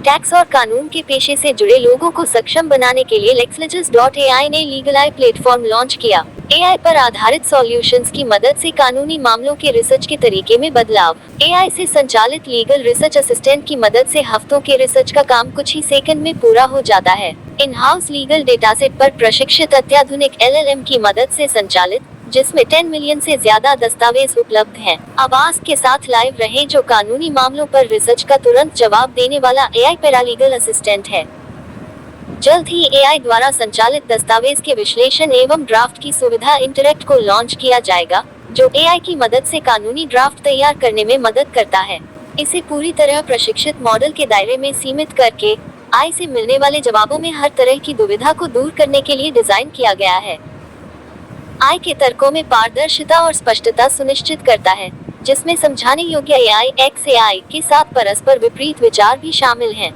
Tax और कानून के पेशे से जुड़े लोगों को सक्षम बनाने के लिए LexLegis.ai ने लीगल प्लेटफॉर्म लॉन्च किया। AI पर आधारित सॉल्यूशंस की मदद से कानूनी मामलों के रिसर्च के तरीके में बदलाव। AI से संचालित लीगल रिसर्च असिस्टेंट की मदद से हफ्तों के रिसर्च का काम कुछ ही सेकंड में पूरा हो जाता है। इन हाउस लीगल डेटासेट पर प्रशिक्षित अत्याधुनिक LLM की मदद से संचालित, जिसमें 10 मिलियन से ज्यादा दस्तावेज उपलब्ध हैं। आवाज के साथ लाइव रहे जो कानूनी मामलों पर रिसर्च का तुरंत जवाब देने वाला AI पैरालीगल असिस्टेंट है। जल्द ही AI द्वारा संचालित दस्तावेज के विश्लेषण एवं ड्राफ्ट की सुविधा इंटरेक्ट को लॉन्च किया जाएगा, जो AI की मदद से कानूनी ड्राफ्ट तैयार करने में मदद करता है। इसे पूरी तरह प्रशिक्षित मॉडल के दायरे में सीमित करके AI से मिलने वाले जवाबों में हर तरह की दुविधा को दूर करने के लिए डिजाइन किया गया है। AI के तर्कों में पारदर्शिता और स्पष्टता सुनिश्चित करता है, जिसमें समझाने योग्य AI XAI के साथ परस्पर विपरीत विचार भी शामिल हैं।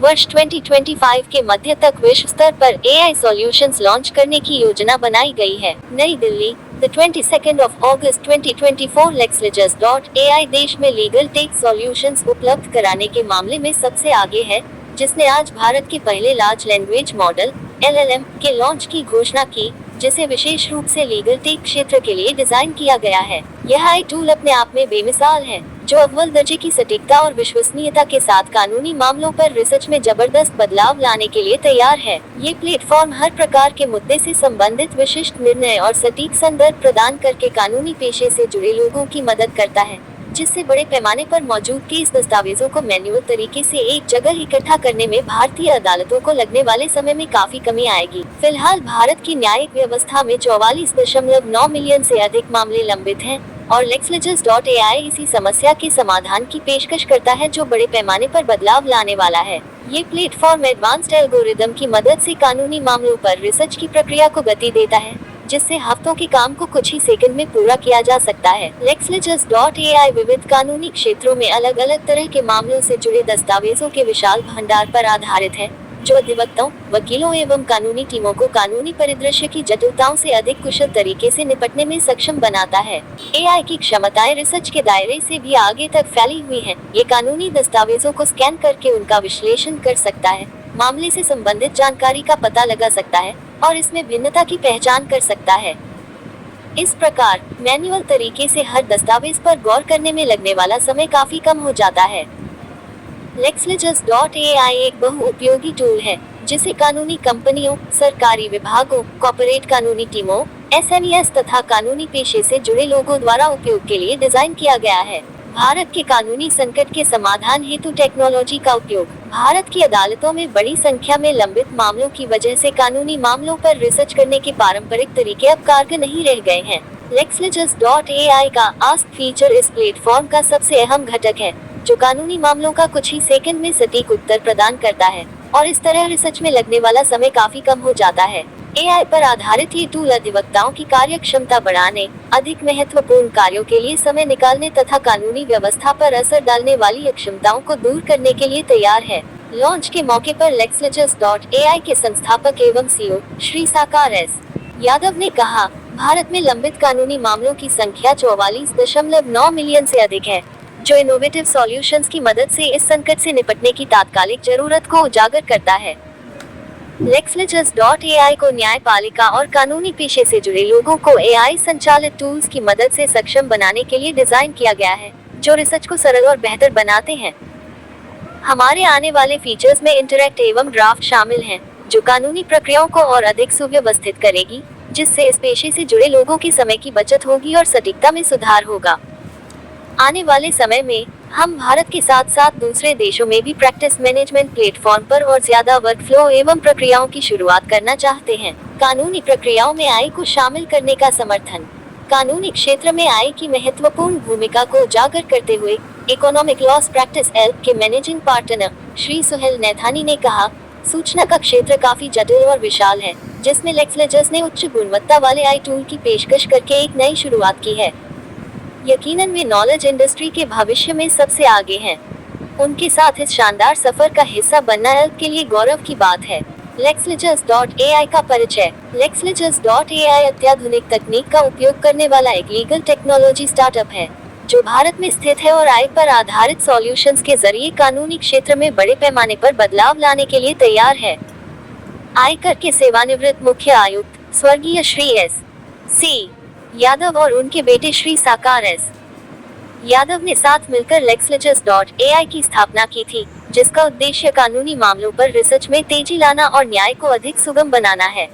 वर्ष 2025 के मध्य तक विश्व स्तर पर AI सॉल्यूशंस लॉन्च करने की योजना बनाई गई है। नई दिल्ली, 22 अगस्त 2024। LexLegis.ai देश में लीगल टेक सॉल्यूशंस उपलब्ध कराने के मामले में सबसे आगे है, जिसने आज भारत के पहले लार्ज लैंग्वेज मॉडल LLM के लॉन्च की घोषणा की, जिसे विशेष रूप से लीगल टेक क्षेत्र के लिए डिजाइन किया गया है। यह AI टूल अपने आप में बेमिसाल है, जो अव्वल दर्जे की सटीकता और विश्वसनीयता के साथ कानूनी मामलों पर रिसर्च में जबरदस्त बदलाव लाने के लिए तैयार है। ये प्लेटफॉर्म हर प्रकार के मुद्दे से संबंधित विशिष्ट निर्णय और सटीक संदर्भ प्रदान करके कानूनी पेशे से जुड़े लोगों की मदद करता है, जिससे बड़े पैमाने पर मौजूद केस दस्तावेजों को मैन्युअल तरीके से एक जगह इकट्ठा करने में भारतीय अदालतों को लगने वाले समय में काफी कमी आएगी। फिलहाल भारत की न्यायिक व्यवस्था में 44.9 मिलियन से अधिक मामले लंबित हैं, और LexLegis.ai इसी समस्या के समाधान की पेशकश करता है, जो बड़े पैमाने पर बदलाव लाने वाला है। ये प्लेटफॉर्म एडवांस्ड एल्गोरिदम की मदद से कानूनी मामलों पर रिसर्च की प्रक्रिया को गति देता है, जिससे हफ्तों के काम को कुछ ही सेकंड में पूरा किया जा सकता है। LexLegis.ai विविध कानूनी क्षेत्रों में अलग अलग तरह के मामलों से जुड़े दस्तावेजों के विशाल भंडार पर आधारित है, जो अधिवक्ताओं, वकीलों एवं कानूनी टीमों को कानूनी परिदृश्य की जटिलताओं से अधिक कुशल तरीके से निपटने में सक्षम बनाता है। AI की क्षमताएं रिसर्च के दायरे से भी आगे तक फैली हुई हैं। ये कानूनी दस्तावेजों को स्कैन करके उनका विश्लेषण कर सकता है, मामले से संबंधित जानकारी का पता लगा सकता है और इसमें भिन्नता की पहचान कर सकता है। इस प्रकार मैन्युअल तरीके से हर दस्तावेज पर गौर करने में लगने वाला समय काफी कम हो जाता है। LexLegis.ai एक बहुउपयोगी टूल है, जिसे कानूनी कंपनियों, सरकारी विभागों, कॉर्पोरेट कानूनी टीमों, SMEs तथा कानूनी पेशे से जुड़े लोगों द्वारा उपयोग के लिए डिजाइन किया गया है। भारत के कानूनी संकट के समाधान हेतु टेक्नोलॉजी का उपयोग। भारत की अदालतों में बड़ी संख्या में लंबित मामलों की वजह से कानूनी मामलों पर रिसर्च करने के पारंपरिक तरीके अब कारगर नहीं रह गए हैं। LexLegis.ai का आस्क फीचर इस प्लेटफॉर्म का सबसे अहम घटक है, जो कानूनी मामलों का कुछ ही सेकंड में सटीक उत्तर प्रदान करता है, और इस तरह रिसर्च में लगने वाला समय काफी कम हो जाता है। AI पर आधारित ये टूल अधिवक्ताओं की कार्यक्षमता बढ़ाने, अधिक महत्वपूर्ण कार्यों के लिए समय निकालने तथा कानूनी व्यवस्था पर असर डालने वाली अक्षमताओं को दूर करने के लिए तैयार है। लॉन्च के मौके पर LexLegis.ai के संस्थापक एवं CEO श्री साकार एस यादव ने कहा, भारत में लंबित कानूनी मामलों की संख्या 44.9 मिलियन से अधिक है, जो इनोवेटिव सॉल्यूशंस की मदद से इस संकट से निपटने की तात्कालिक जरूरत को उजागर करता है। LexLegis.ai को न्यायपालिका और कानूनी पेशे से जुड़े लोगों को AI संचालित टूल्स की मदद से सक्षम बनाने के लिए डिजाइन किया गया है, जो रिसर्च को सरल और बेहतर बनाते हैं। हमारे आने वाले फीचर्स में इंटरैक्ट एवं ड्राफ्ट शामिल हैं, जो कानूनी प्रक्रियाओं को और अधिक सुव्यवस्थित करेगी, जिससे इस पेशे से जुड़े लोगों की समय की बचत होगी और सटीकता में सुधार होगा। आने वाले समय में हम भारत के साथ साथ दूसरे देशों में भी प्रैक्टिस मैनेजमेंट प्लेटफॉर्म पर और ज्यादा वर्कफ्लो एवं प्रक्रियाओं की शुरुआत करना चाहते हैं। कानूनी प्रक्रियाओं में AI को शामिल करने का समर्थन। कानूनी क्षेत्र में AI की महत्वपूर्ण भूमिका को उजागर करते हुए इकोनॉमिक लॉस प्रैक्टिस एल्प के मैनेजिंग पार्टनर श्री सुहेल नैथानी ने कहा, सूचना का क्षेत्र काफी जटिल और विशाल है, जिसमें LexLegis ने उच्च गुणवत्ता वाले AI टूल की पेशकश करके एक नई शुरुआत की है। यकीनन वे नॉलेज इंडस्ट्री के भविष्य में सबसे आगे हैं। उनके साथ इस शानदार सफर का हिस्सा बनना एल्प के लिए गौरव की बात है। LexLegis.ai का परिचय। LexLegis.ai अत्याधुनिक तकनीक का उपयोग करने वाला एक लीगल टेक्नोलॉजी स्टार्टअप है, जो भारत में स्थित है और AI पर आधारित सॉल्यूशंस के जरिए कानूनी क्षेत्र में बड़े पैमाने पर बदलाव लाने के लिए तैयार है। आयकर के सेवानिवृत्त मुख्य आयुक्त स्वर्गीय श्री S.C. यादव और उनके बेटे श्री साकार S. यादव ने साथ मिलकर LexLegis.ai की स्थापना की थी, जिसका उद्देश्य कानूनी मामलों पर रिसर्च में तेजी लाना और न्याय को अधिक सुगम बनाना है।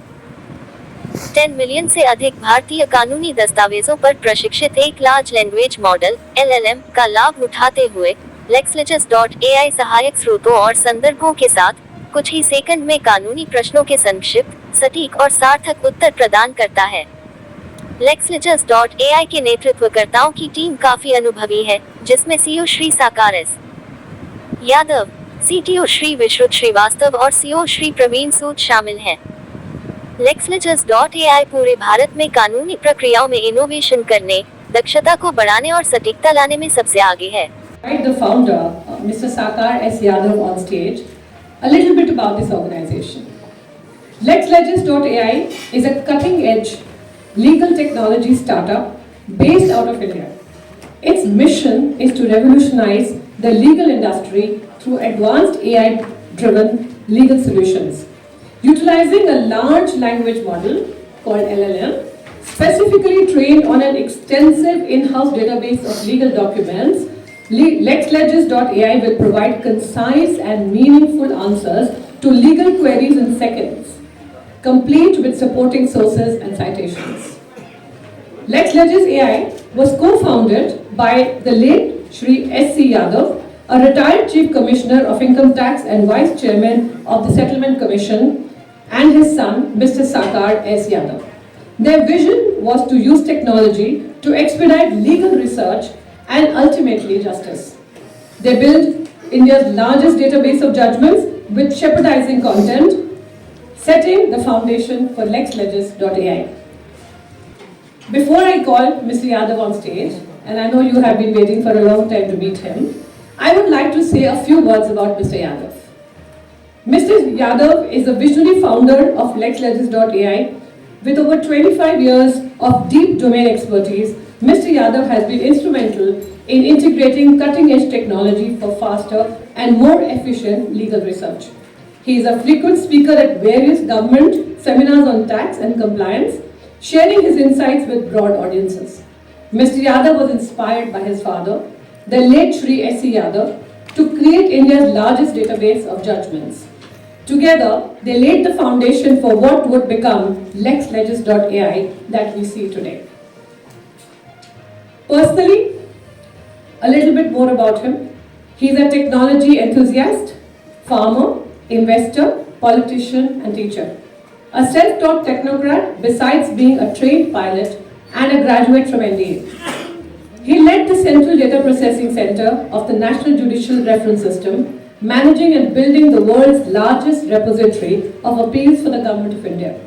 10 मिलियन से अधिक भारतीय कानूनी दस्तावेजों पर प्रशिक्षित एक लार्ज लैंग्वेज मॉडल LLM का लाभ उठाते हुए LexLegis.ai सहायक स्रोतों और संदर्भों के साथ कुछ ही सेकंड में कानूनी प्रश्नों के संक्षिप्त, सटीक और सार्थक उत्तर प्रदान करता है। LexLegis.ai के नेतृत्वकर्ताओं की टीम काफी अनुभवी है, जिसमें CEO श्री साकार S. यादव, CTO श्री विश्रुत श्रीवास्तव और CEO श्री प्रवीण सूद शामिल हैं। LexLegis.ai पूरे भारत में कानूनी प्रक्रियाओं में इनोवेशन करने, दक्षता को बढ़ाने और सटीकता लाने में सबसे आगे है। The founder, Mr. Sakar S. Yadav on stage, a little bit about this organization. LexLegis.ai is a cutting-edge legal technology startup based out of India. Its mission is to revolutionize the legal industry through advanced AI-driven legal solutions. Utilizing a large language model called LLM, specifically trained on an extensive in-house database of legal documents, LexLegis.ai will provide concise and meaningful answers to legal queries in seconds, complete with supporting sources and citations. LexLegis.ai was co-founded by the late Shri S.C. Yadav, a retired Chief Commissioner of Income Tax and Vice Chairman of the Settlement Commission, and his son, Mr. Sakar S. Yadav. Their vision was to use technology to expedite legal research and ultimately justice. They built India's largest database of judgments with shepherdizing content, setting the foundation for LexLegis.ai. Before I call Mr. Yadav on stage, and I know you have been waiting for a long time to meet him, I would like to say a few words about Mr. Yadav. Mr. Yadav is a visionary founder of LexLegis.ai. With over 25 years of deep domain expertise, Mr. Yadav has been instrumental in integrating cutting-edge technology for faster and more efficient legal research. He is a frequent speaker at various government seminars on tax and compliance, sharing his insights with broad audiences. Mr. Yadav was inspired by his father, the late Shri S.C. Yadav, to create India's largest database of judgments. Together, they laid the foundation for what would become LexLegis.ai that we see today. Personally, a little bit more about him. He is a technology enthusiast, farmer, investor, politician, and teacher. A self-taught technocrat besides being a trained pilot and a graduate from NDA. He led the Central Data Processing Center of the National Judicial Reference System, managing and building the world's largest repository of appeals for the Government of India.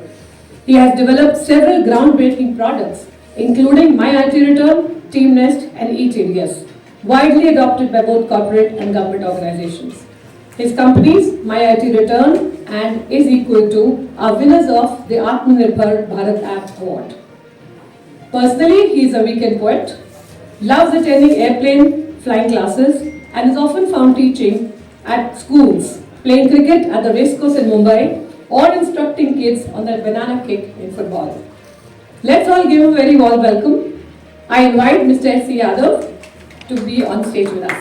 He has developed several groundbreaking products, including MyIT Return, TeamNest, and eTDS, widely adopted by both corporate and government organizations. His companies, MyIT Return and Is Equal To, are winners of the Atmanirbhar Bharat App Award. Personally, he is a weekend poet, loves attending airplane flying classes, and is often found teaching at schools, playing cricket at the racecourse in Mumbai, or instructing kids on the banana kick in football. Let's all give a very warm welcome. I invite Mr. S.C. Yadav to be on stage with us.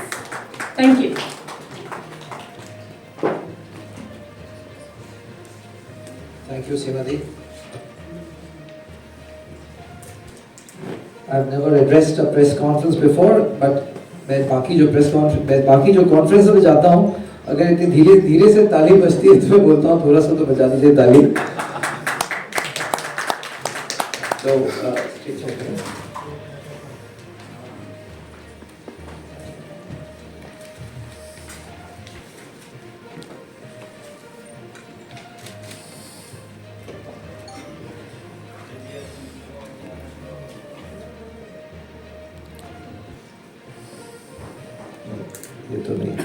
Thank you. Thank you, Simati. I've never addressed a press conference before, but मैं बाकी जो conference में जाता हूँ, अगर इतनी धीरे धीरे से ताली बजती है तो मैं बोलता हूँ थोड़ा सा तो बजा दीजिए ताली। तो ये तो नहीं।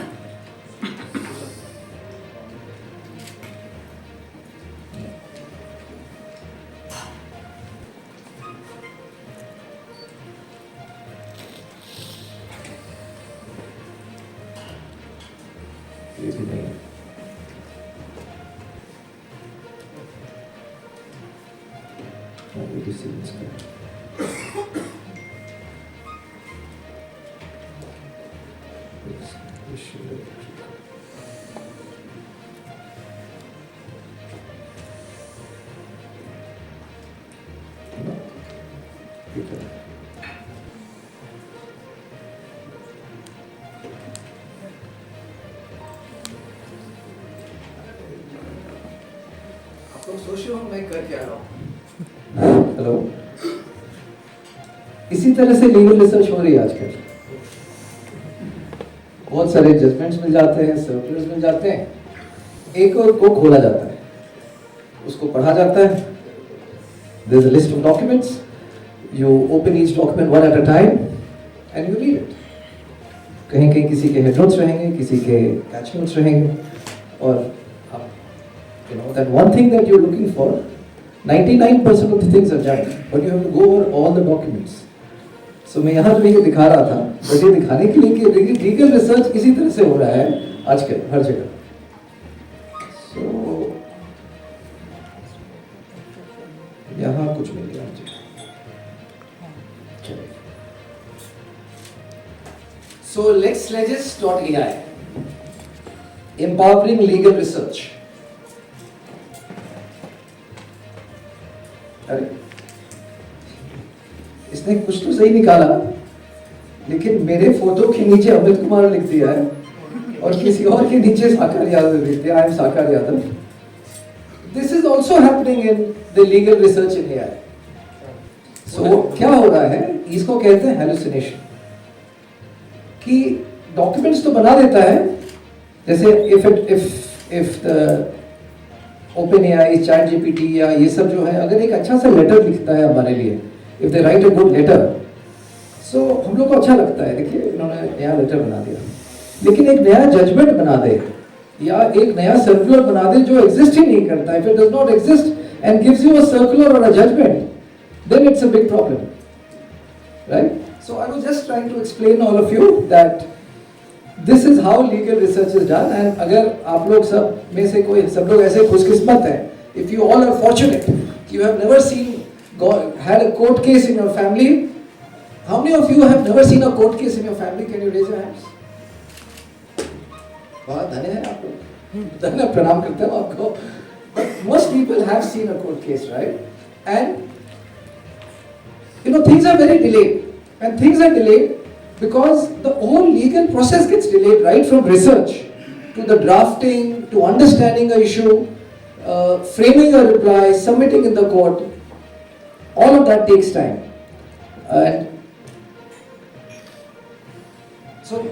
आप लोग सोच रहे हो मैं कर क्या रहा हूँ? हेलो, इसी तरह से लीगल रिसर्च हो रही है आजकल। बहुत सारे जजमेंट्स मिल जाते हैं, सर्कुलर्स मिल जाते हैं, एक और को खोला जाता है, उसको पढ़ा जाता है। There is a list of documents. You open each document one at a time and you read it. कहीं कहीं किसी के head notes रहेंगे, किसी के catch notes रहेंगे, और आप you know that one thing that you're looking for, 99% of the things are done, but you have to go over all the documents. So मैं यहाँ जो ये दिखा रहा था, बस ये दिखाने के लिए कि लीगल रिसर्च इसी तरह से हो रहा है आजकल हर जगह। So यहाँ कुछ मिल गया मुझे। So lexlegis.ai, empowering legal research. अरे इसने कुछ तो सही निकाला, लेकिन मेरे फोटो के नीचे अमित कुमार लिख दिया है और किसी और के नीचे साकार यादव लिख दिया। I am साकार Yadav. This is also happening in the legal research in AI. So क्या हो रहा है, इसको कहते हैं hallucination, कि डॉक्यूमेंट्स तो बना देता है, जैसे if the OpenAI, ChatGPT या ये सब जो है, अगर एक अच्छा सा लेटर लिखता है हमारे लिए, if they write a good letter, so हम लोग को अच्छा लगता है, देखिए इन्होंने नया लेटर बना दिया। लेकिन एक नया जजमेंट बना दे या एक नया सर्कुलर बना दे जो एग्जिस्ट ही नहीं करता, if it does not exist and gives you a circular or a judgment, then it's a big problem, right? So I was just trying to explain all of you that this is how legal research is done, and अगर आप लोग सब में से कोई सब लोग ऐसे खुशकिस्मत हैं, if you all are fortunate, you have never had a court case in your family. How many of you have never seen a court case in your family? Can you raise your hands? बहुत धन्य है आप लोग, धन्य, प्रणाम करते हैं आपको। But most people have seen a court case, right? And you know things are very delayed, and things are delayed because the whole legal process gets delayed, right from research to the drafting to understanding a issue, framing a reply, submitting in the court. All of that takes time. And so,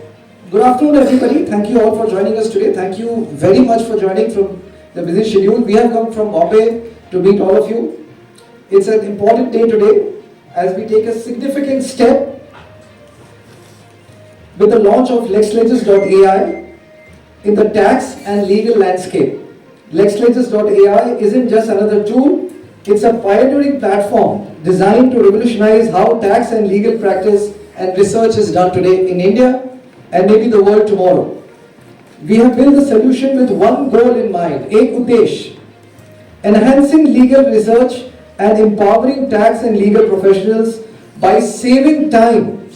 good afternoon everybody. Thank you all for joining us today. Thank you very much for joining from the busy schedule. We have come from Bombay to meet all of you. It's an important day today as we take a significant step with the launch of lexlegis.ai in the tax and legal landscape. Lexlegis.ai isn't just another tool, it's a pioneering platform designed to revolutionize how tax and legal practice and research is done today in India and maybe the world tomorrow. We have built the solution with one goal in mind, ek udesh, enhancing legal research and empowering tax and legal professionals by saving time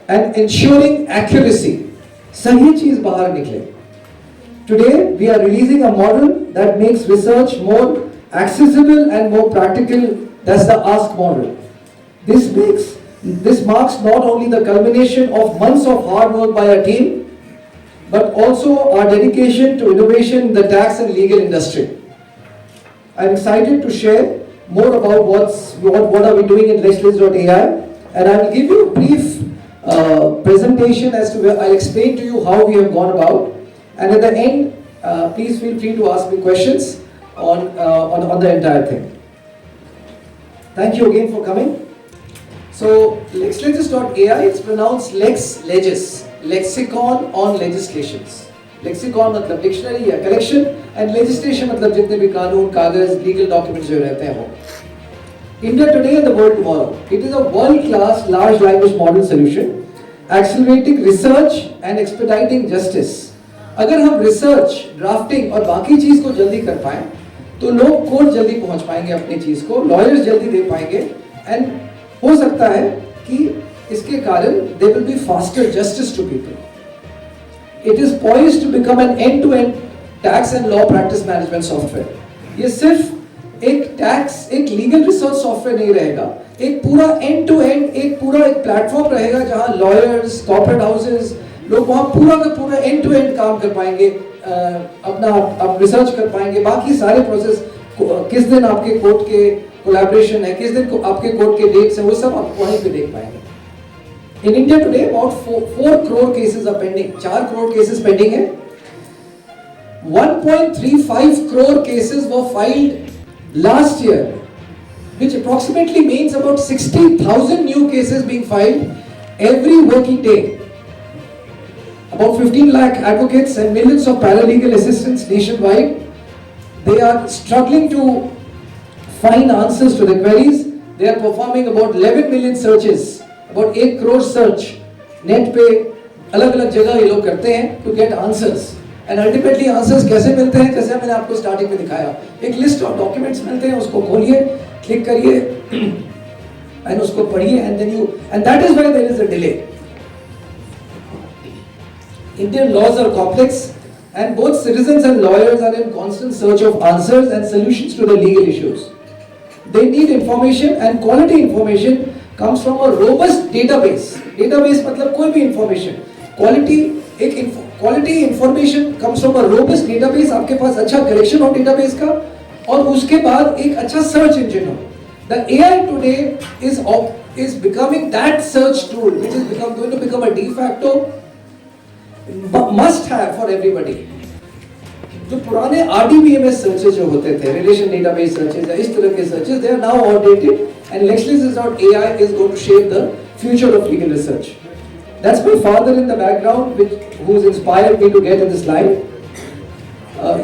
and ensuring accuracy. Sahi cheez bahar nikle. Today we are releasing a model that makes research more accessible and more practical. That's the Ask model. This marks not only the culmination of months of hard work by our team, but also our dedication to innovation in the tax and legal industry. I'm excited to share more about what are we doing in lexlegis.ai, and I will give you a brief presentation as to where I'll explain to you how we have gone about, and at the end, please feel free to ask me questions on the entire thing. Thank you again for coming. So lexlegis.ai is pronounced lexlegis, lexicon on legislations. Lexicon मतलब dictionary या collection, and legislation मतलब जितने भी कानून, कागज, legal documents जो रहते हैं वो. India today and the world tomorrow. It is a world-class large language model solution, accelerating research and expediting justice. अगर हम रिसर्च, ड्राफ्टिंग और बाकी चीज को जल्दी कर पाए तो लोग कोर्ट जल्दी पहुंच पाएंगे अपनी चीज को, लॉयर्स जल्दी दे पाएंगे, एंड हो सकता है कि इसके कारण they will be faster justice to people. It is poised to become an end to end tax and law practice management software. ये सिर्फ एक टैक्स, एक लीगल रिसर्च सॉफ्टवेयर नहीं रहेगा, एक पूरा एंड टू एंड, एक पूरा एक प्लेटफॉर्म रहेगा जहां लॉयर्स, कॉर्पोरेट हाउसेस, लोग वहां पूरा का पूरा एंड टू एंड काम कर पाएंगे, अपना आप रिसर्च कर पाएंगे, बाकी सारे प्रोसेस, किस दिन आपके कोर्ट के कोलैबोरेशन है, किस दिन आपके कोर्ट के डेट्स हैं, वो सब आप वहीं पे देख पाएंगे। In India today about 4 crore cases are pending, 4 crore cases pending है। 1.35 crore cases were filed last year, which approximately means about 60,000 new cases being filed every working day. About 15 lakh advocates and millions of paralegal assistants nationwide, they are struggling to find answers to the queries. They are performing about 11 million searches, about 8 crore search net पे अलग-अलग जगह ये लोग करते हैं to get answers. And ultimately answers कैसे मिलते हैं, जैसे मैंने आपको स्टार्टिंग में दिखाया, एक लिस्ट ऑफ डॉक्यूमेंट्स मिलते हैं, उसको खोलिए, क्लिक करिए and उसको पढ़िए, and that is why there is a delay. Indian laws are complex and both citizens and lawyers are in constant search of answers and solutions to the legal issues. They need information, and quality information comes from a robust database. Database मतलब कोई भी information, quality information comes from a robust database. आपके पास अच्छा collection हो database का, और उसके बाद एक अच्छा search engine हो. The AI today is becoming that search tool, which is going to become a de facto must have for everybody. जो पुराने RDBMS searches जो होते थे, relation database searches या इस तरह के searches, they are now outdated, and LexLegis.ai is going to shape the future of legal research. That's my father in the background, who's inspired me to get in this line.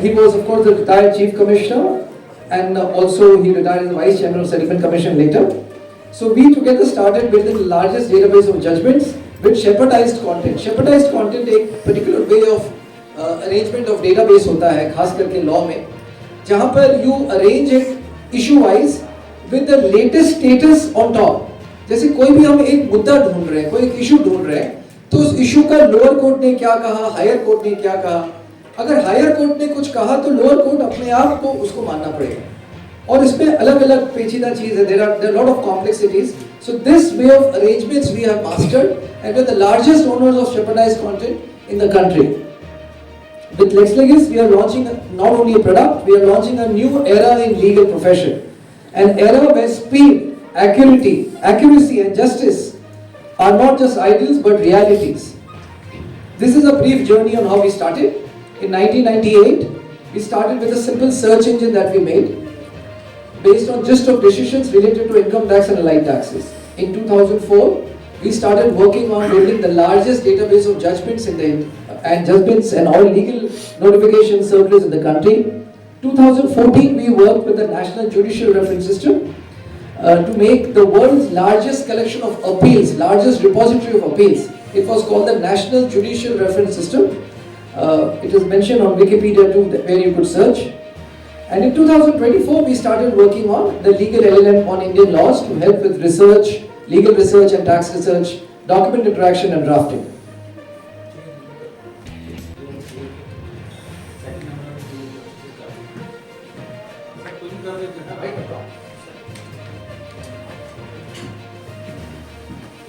He was, of course, the retired chief commissioner, and also he retired as the vice chairman of Settlement Commission later. So we together started building the largest database of judgments with shepardized content. Shepardized content एक particular way of arrangement of database होता है, खास करके law में, जहाँ पर you arrange it issue wise with the latest status on top. जैसे कोई भी हम एक मुद्दा ढूंढ रहे हैं, कोई एक इशू ढूंढ रहे हैं, तो उस इशू का लोअर कोर्ट ने क्या कहा, हायर कोर्ट ने क्या कहा, अगर हायर कोर्ट ने कुछ कहा तो लोअर कोर्ट अपने आप को उसको मानना पड़ेगा, और इसमें अलग अलग पेचीदा चीज है, there are lot of complexities. So this way of arrangements we have mastered, and we're the largest owners of shepardized content in the country. With LexLegis, we are launching not only a product, we are launching a new era in legal profession, an era where speed, accuracy and justice are not just ideals but realities. This is a brief journey on how we started. In 1998, we started with a simple search engine that we made based on gist of decisions related to income tax and allied taxes. In 2004, we started working on building the largest database of judgments and all legal notification circulars in the country. 2014, we worked with the National Judicial Reference System to make the world's largest collection of appeals, largest repository of appeals. It was called the National Judicial Reference System. It is mentioned on Wikipedia too, where you could search. And in 2024, we started working on the legal LLM on Indian laws to help with research, legal research and tax research, document interaction and drafting.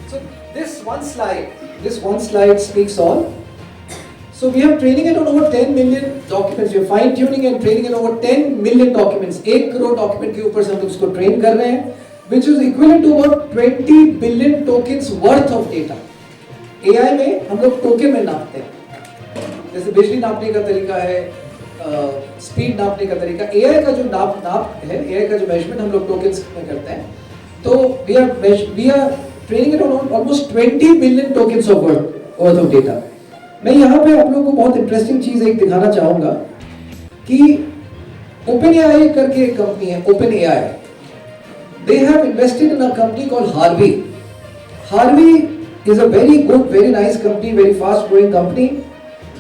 So this one slide speaks all. So we are training it on over 10 million documents. We are fine tuning and training it over 10 million documents. 1 crore document के ऊपर से हम लोग इसको train कर रहे हैं, which is equivalent to about 20 billion tokens worth of data. AI में हम लोग token में नापते हैं, जैसे बिजली नापने का तरीका है, स्पीड नापने का तरीका. AI का जो नाप है, AI का जो measurement हम लोग tokens में करते हैं. तो we are training it on almost 20 billion tokens of worth of data. मैं यहाँ पे आप लोगों को बहुत इंटरेस्टिंग चीज एक दिखाना चाहूंगा कि OpenAI करके एक कंपनी है, OpenAI. They have invested in a company called Harvey. Harvey is a very good, very nice company, very fast growing company.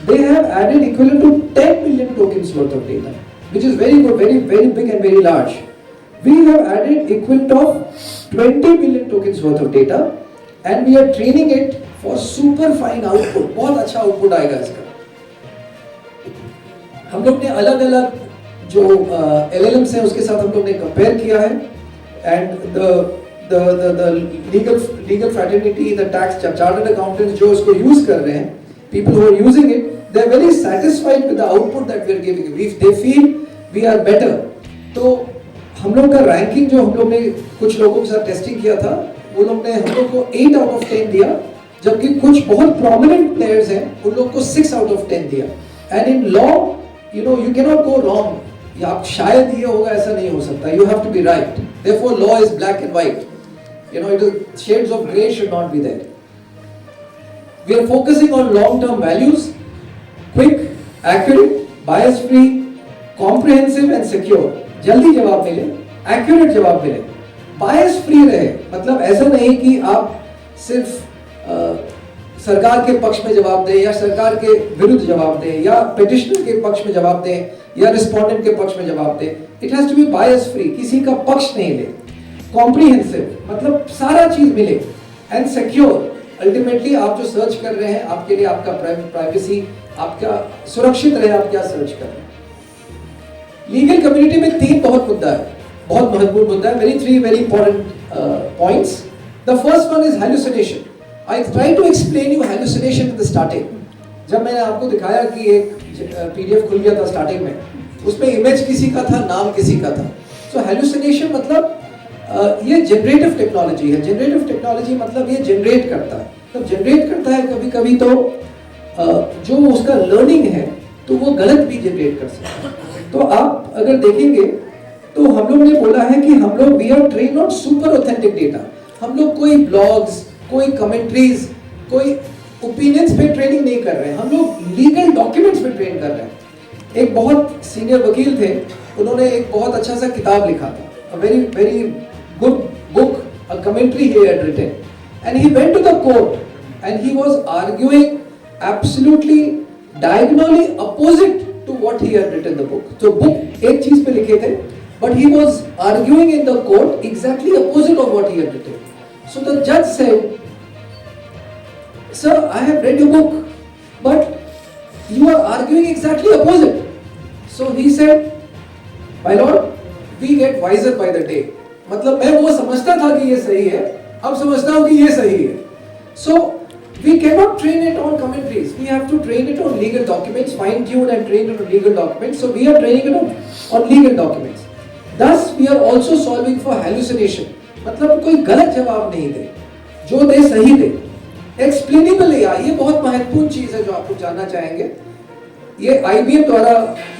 they have added equivalent to 10 million tokens worth of data, which is very good, very big and very large. We have added equivalent of 20 million tokens worth of data and we are training it for super fine output. बहुत अच्छा output आएगा इसका. हम लोग ने अलग अलग जो LLMs हैं उसके साथ हम लोग ने कंपेयर किया है and the legal fraternity, the tax chartered accountants जो इसको use कर रहे हैं, people who are using it, they are very satisfied with the output that we are giving. They feel we are better. तो हम लोग का रैंकिंग जो हम लोग ने कुछ लोगों के साथ टेस्टिंग किया था, वो लोग ने हम लोग को 8 out of 10 दिया, जबकि कुछ बहुत prominent players हैं, उन लोग को 6 out of 10 दिया. And in law, you know, you cannot go wrong. या आप शायद ये होगा ऐसा नहीं हो सकता. You have to be right. Therefore, law is black and white. You know, shades of grey should not be there. We are focusing on long-term values, quick, accurate, bias-free, comprehensive and secure. जल्दी जवाब मिले, accurate जवाब मिले, bias-free रहे. मतलब ऐसा नहीं कि आप सिर्फ सरकार के पक्ष में जवाब दें या सरकार के विरुद्ध जवाब दें या पेटिशनर के पक्ष में जवाब दें या रिस्पोंडेंट के पक्ष में जवाब दें. It has to be bias free, किसी का पक्ष नहीं ले. कॉम्प्रिहेंसिव मतलब सारा चीज मिले एंड सिक्योर. अल्टीमेटली आप जो सर्च कर रहे हैं आपके लिए आपका प्राइवेसी आपका सुरक्षित रहे. आप क्या सर्च कर रहे हैं. लीगल कम्युनिटी में 3 बहुत मुद्दा है, बहुत महत्वपूर्ण मुद्दा है. Three very important points. The first one is hallucination. I try to explain you hallucination in the starting. जब मैंने आपको दिखाया कि एक PDF खुल गया था स्टार्टिंग में, उसमें इमेज किसी का था, नाम किसी का था. So hallucination मतलब ये जनरेटिव टेक्नोलॉजी है. जनरेटिव टेक्नोलॉजी मतलब ये जनरेट करता है. तो जनरेट करता है कभी कभी तो जो उसका लर्निंग है तो वो गलत भी जनरेट कर सकता है. तो आप अगर देखेंगे तो हम लोग ने बोला है कि हम लोग we are train on super authentic data. हम लोग कोई ब्लॉग्स, कोई कमेंट्रीज, कोई ओपिनियंस पे ट्रेनिंग नहीं कर रहे हैं. हम लोग लीगल डॉक्यूमेंट्स पे ट्रेन कर रहे हैं. एक बहुत सीनियर वकील थे, उन्होंने एक बहुत अच्छा सा किताब लिखा था, a very good book, a commentary he had written, and he went to the court and he was arguing absolutely diagonally opposite to what he had written the book. So book एक चीज पे लिखे थे, but he was arguing in the court exactly opposite of what he had written. So the judge said, "Sir, I have read your book, but you are arguing exactly opposite." So he said, "My lord, we get wiser by the day." मतलब मैं वो समझता था कि ये सही है, अब समझता हूँ कि ये सही है. So we cannot train it on commentaries. We have to train it on legal documents, fine tune and train it on legal documents. So we are training it on legal documents. Thus we are also solving for hallucination. मतलब कोई गलत जवाब नहीं दे, जो दे सही दे. Explainable AI, ये बहुत महत्वपूर्ण चीज है जो आप लोग जानना चाहेंगे. ये IBM द्वारा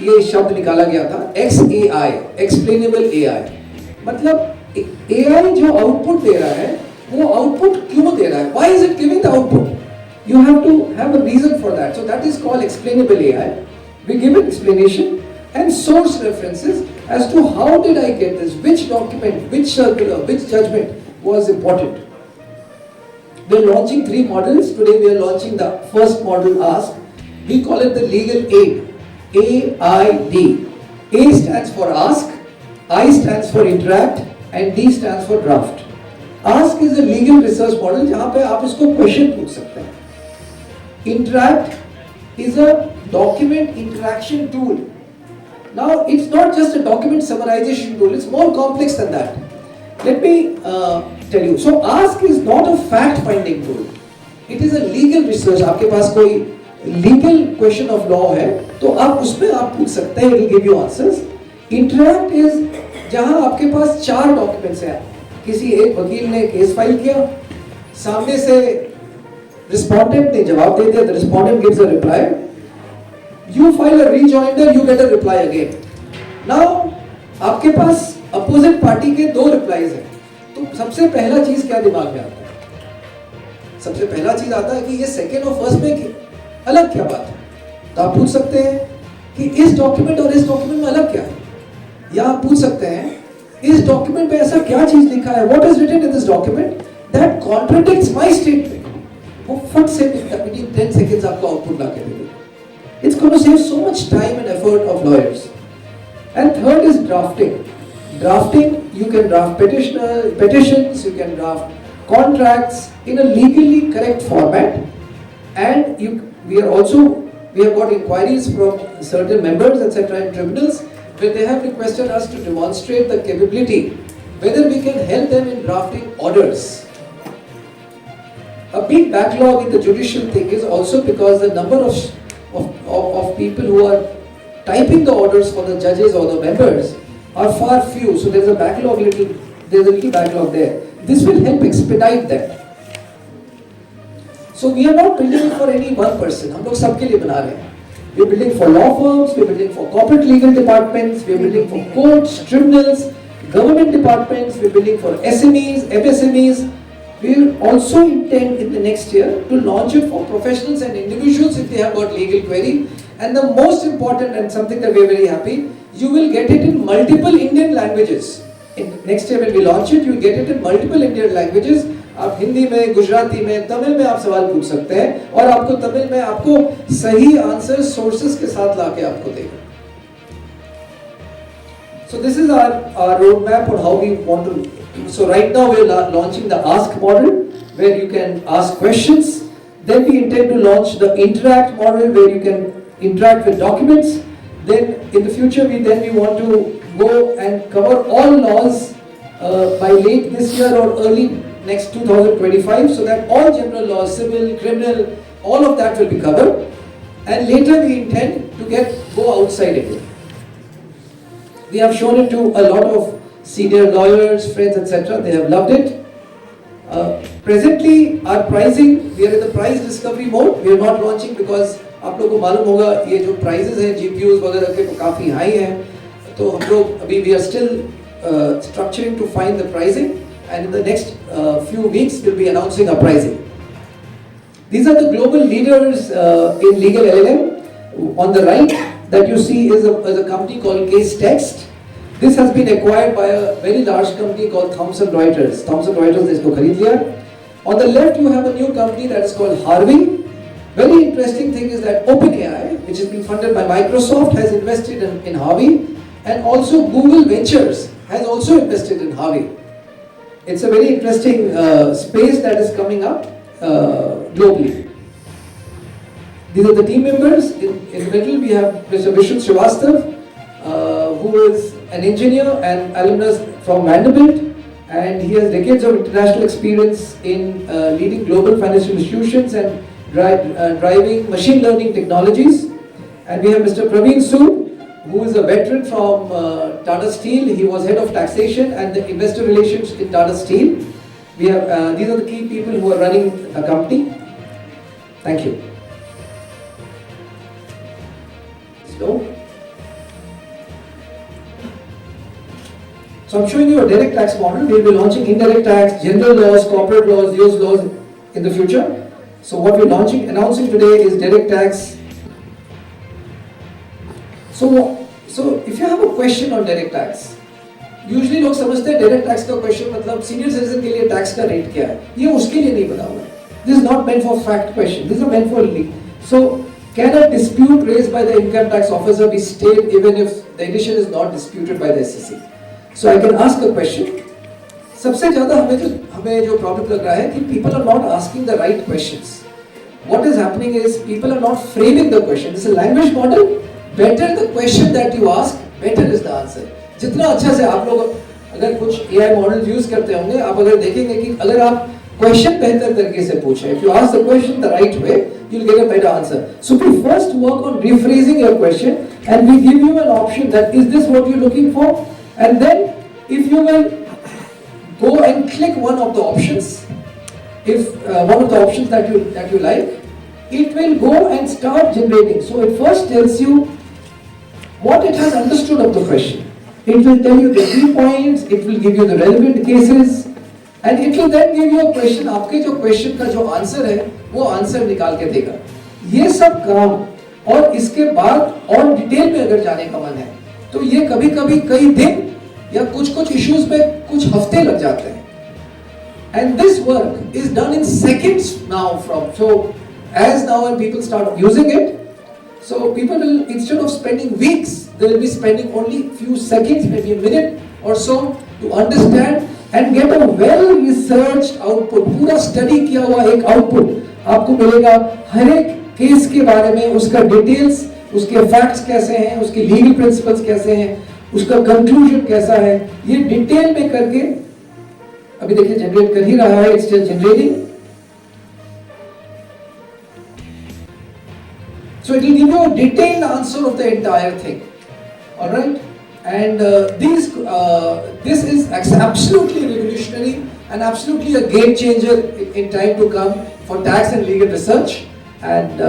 ये शब्द निकाला गया था, XAI, एक्सप्लेनेबल AI. मतलब AI जो आउटपुट दे रहा है वो आउटपुट क्यों दे रहा है? Why is it giving the output? You have to have a reason for that. So that is called explainable AI. We give an explanation and source references as to how did I get this, which document, which circular, which judgment was important. We are launching 3 models. Today we are launching the first model, Ask. We call it the legal aid, AID. A stands for ask, I stands for interact and D stands for draft. Ask is a legal research model जहाँ पे आप इसको question पूछ सकते हैं. Interact is a document interaction tool. Now it's not just a document summarization tool, it's more complex than that. Let me tell you. So Ask is not a fact finding tool. It is a legal research. आपके पास कोई legal question of law है तो आप उसमें आप पूछ सकते हैं, it will give you answers. Interact is जहाँ आपके पास 4 डॉक्यूमेंट्स हैं. किसी एक वकील ने केस फाइल किया, सामने से रिस्पोंडेंट ने जवाब दे दिया, the respondent gives a reply. You file a rejoinder, you get a reply again. Now आपके पास अपोजिट पार्टी के 2 रिप्लाईज हैं. तो सबसे पहला चीज क्या दिमाग में आता है? सबसे पहला चीज आता है कि ये सेकेंड और फर्स्ट में अलग क्या बात है. तो आप पूछ सकते हैं कि इस डॉक्यूमेंट और इस डॉक्यूमेंट में अलग क्या है. या आप पूछ सकते हैं इस डॉक्यूमेंट में ऐसा क्या चीज लिखा है, what is written in this document that contradicts my statement. वो फट से विद इन 10 सेकंड्स आपको आउटपुट ला के देगा. It's going to save so much time and effort of lawyers. And third is drafting. Drafting, you can draft petitions, you can draft contracts in a legally correct format. And we have got inquiries from certain members, etc. in tribunals, where they have requested us to demonstrate the capability, whether we can help them in drafting orders. A big backlog in the judicial thing is also because the number of people who are typing the orders for the judges or the members are far few. So there's a little backlog there. This will help expedite that. So we are not building it for any one person. हम लोग सबके लिए बना रहे हैं. We are building for law firms, we are building for corporate legal departments, we are building for courts, tribunals, government departments, we are building for SMEs, MSMEs. We will also intend in the next year to launch it for professionals and individuals if they have got legal query. And the most important, and something that we are very happy, you will get it in multiple Indian languages. Next year when we launch it, you will get it in multiple Indian languages. आप हिंदी में, गुजराती में, तमिल में आप सवाल पूछ सकते हैं और आपको तमिल में आपको सही आंसर सोर्सेस के साथ लाके आपको देगा. So this is our roadmap on how we want to. So right now we are launching the Ask model, where you can ask questions. Then we intend to launch the Interact model, where you can interact with documents. Then in the future we want to go and cover all laws by late this year or early next 2025, so that all general laws, civil, criminal, all of that will be covered. And later we intend to go outside India. We have shown it to a lot of senior lawyers, friends, etc. They have loved it. Presently, our pricing, we are in the price discovery mode. We are not launching because आप लोगों को मालूम होगा ये जो prices हैं GPUs वगैरह के काफी high हैं. तो हम लोग अभी we are still structuring to find the pricing, and in the next few weeks we'll be announcing our pricing. These are the global leaders in legal LLM. On the right that you see is a company called CaseText. This has been acquired by a very large company called Thomson Reuters. Thomson Reuters ने इसको खरीद लिया. On the left you have a new company that is called Harvey. Very interesting thing is that OpenAI, which has been funded by Microsoft, has invested in Harvey, and also Google Ventures has also invested in Harvey. It's a very interesting space that is coming up globally. These are the team members. In the middle we have Mr. Vishnu Srivastav, who is an engineer and alumnus from Vanderbilt, and he has decades of international experience in leading global financial institutions and driving machine learning technologies. And we have Mr. Praveen Sood, who is a veteran from Tata Steel. He was head of taxation and the investor relations in Tata Steel. We have these are the key people who are running a company. Thank you. So I'm showing you a direct tax model. We'll be launching indirect tax, general laws, corporate laws, US laws in the future. So what we're announcing today is direct tax. So if you have a question on direct tax, usually लोग समझते हैं direct tax का question मतलब senior citizen के लिए tax का rate क्या है. ये उसके लिए नहीं बना हुआ है. This is not meant for fact question. This is meant for legal. So can a dispute raised by the income tax officer be stayed even if the edition is not disputed by the SEC? So I can ask a question. सबसे ज़्यादा हमें जो problem लग रहा है कि people are not asking the right questions. What is happening is people are not framing the question. This is a language model. Better the question that you ask, better is the answer. जितना अच्छा से आप लोग अगर कुछ AI models use करते होंगे, आप अगर देखेंगे कि अगर आप question बेहतर तरीके से पूछें, if you ask the question the right way, you'll get a better answer. So we first work on rephrasing your question, and we give you an option that is this what you're looking for, and then if you will go and click one of the options, if one of the options that you like, it will go and start generating. So it first tells you what it has understood of the question. It will tell you the key points, it will give you the relevant cases, and it will then give you a question. आपके जो question का जो answer है, वो answer निकाल के देगा. ये सब काम और इसके बाद और डिटेल में अगर जाने का मन है, तो ये कभी-कभी कई दिन या कुछ issues पे कुछ हफ्ते लग जाते हैं. And this work is done in seconds now so as now when people start using it, So people will, instead of spending weeks, they will be spending only few seconds, maybe a minute or so to understand and get a well-researched output. पूरा study किया हुआ एक output आपको मिलेगा हर एक case के बारे में, उसका डिटेल्स, उसके फैक्ट्स कैसे हैं, उसके लीगल प्रिंसिपल्स कैसे हैं, उसका कंक्लूजन कैसा है, ये डिटेल में करके अभी देखिए जनरेट कर ही रहा है, it's still generating. So it will give you a detailed answer of the entire thing. All right, and this is absolutely revolutionary and absolutely a game changer in time to come for tax and legal research. And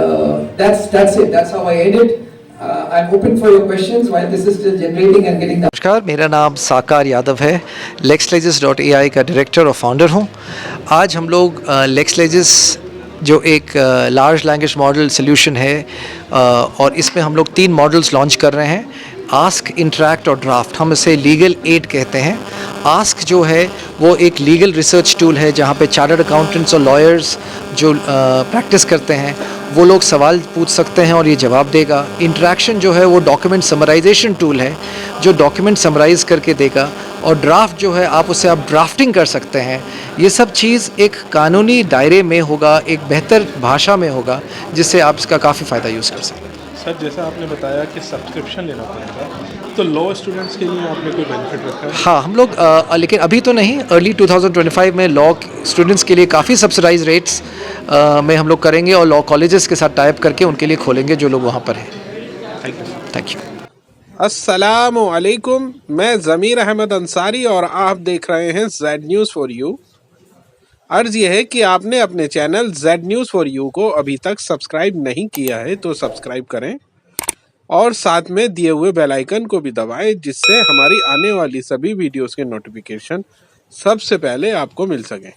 that's it. That's how I end it. I'm open for your questions while this is still generating and getting the. नमस्कार, मेरा नाम साकार यादव है. LexLegis.ai का director और founder हूँ. आज हम लोग LexLegis जो एक लार्ज लैंग्वेज मॉडल सोल्यूशन है और इसमें हम लोग 3 मॉडल्स लॉन्च कर रहे हैं. आस्क, इंटरैक्ट और ड्राफ्ट. हम इसे लीगल एड कहते हैं. आस्क जो है वो एक लीगल रिसर्च टूल है जहाँ पे चार्टर्ड अकाउंटेंट्स और लॉयर्स जो प्रैक्टिस करते हैं वो लोग सवाल पूछ सकते हैं और ये जवाब देगा. इंटरैक्शन जो है वो डॉक्यूमेंट समराइजेशन टूल है जो डॉक्यूमेंट समराइज करके देगा. और ड्राफ्ट जो है उससे आप ड्राफ्टिंग कर सकते हैं. ये सब चीज़ एक कानूनी दायरे में होगा, एक बेहतर भाषा में होगा जिससे आप इसका काफ़ी फ़ायदा यूज़ कर सकते हैं. सर, जैसा आपने बताया कि सब्सक्रिप्शन लेना पड़ेगा, तो लॉ स्टूडेंट्स के लिए आपने कोई बेनिफिट रखा है? हाँ, हम लोग लेकिन अभी तो नहीं, अर्ली 2025 में लॉ स्टूडेंट्स के लिए काफ़ी सब्सिडाइज रेट्स में हम लोग करेंगे और लॉ कॉलेजेस के साथ टाइप करके उनके लिए खोलेंगे जो लोग वहाँ पर हैं. Thank you. अस्सलामु अलैकुम, मैं ज़मीर अहमद अंसारी और आप देख रहे हैं जेड न्यूज़ फॉर यू. अर्ज़ यह है कि आपने अपने channel Z news for you को अभी तक सब्सक्राइब नहीं किया है तो सब्सक्राइब करें और साथ में दिए हुए बेल आइकन को भी दबाएं जिससे हमारी आने वाली सभी वीडियोस के नोटिफिकेशन सबसे पहले आपको मिल सकें.